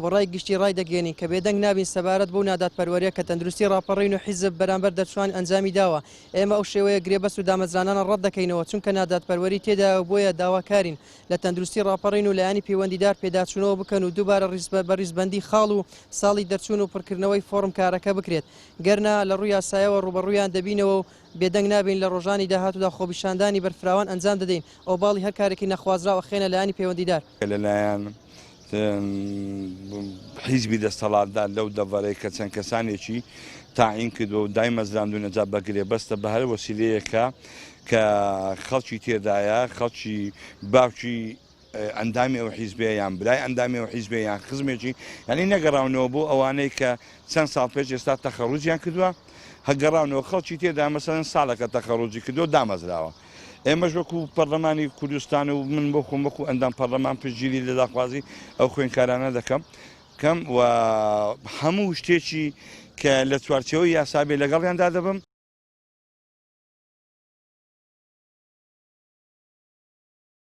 بۆ ڕای گشتی ڕای دەگەێنین کە بێدەنگ نابین سەبارەت بۆ ناداتپەروەریە کە تەندروستی ڕاپەڕین و حیزب بەرامبەر دەرچوان ئەنجامی داوە. ئێمە ئەو شێوەیە گرێبەست و دامەزرانانە ڕەت دەکەینەوە چونکە ناداتپەروەری تێدا بۆیە داواکارین لە تەندروستی ڕاپەڕین و لایەنی پەیوەندیدار پێداچوونەوە بکەن و دووبارە بەڕیزبەندی خاڵ و ساڵی دەرچوون و پڕکردنەوەی فۆرم کارەکە بکرێت. گەرنا لە ڕووی یاسایەوە ڕوبەڕوویان دەبینەوە و بێدەنگ نابین لە ڕۆژانی داهاتوودا خۆبیشاندانی بەرفراوان ئەنجام دەدەین ئەو باڵی هەر کارێکی نەخوازراوە خێنە لایەنی پەیوەندیدار. لەلایەن حیزبی دەسەڵاتدار لەو دەڤەرەی کە چەند کەسانێکی تاعین کردووە و دای مەزراندوو نەجا بەگرێ بەستە بە هەر وەسیلەیەکە کە خەڵکی تێدایە خەڵکی باوکی ئەندامی ئەو حیزبێ یان برای ئەندامی ئەو حیزبێ یان خزمێکی یعنی نەگەڕاونەوە بۆ ئەوانەی کە چەند ساڵ پێش ئێستا تەخەڕوجیان کردووە هەگەڕاونەوە خەڵکی تێدا مەسەڵەن ساڵەکە تەخەڕوجی کردو دامەزراوە. ئێمەش وەکو پەرلەمانی کوردستان و من بۆ خۆم وەکو ئەندام پەرلەمان پشتگیری لە داخوازی ئەو خوێندکارانە دەکەم کەم و هەموو شتێکی کە لە چوارچەوەی یاسابێ لەگەڵیاندا دەبم.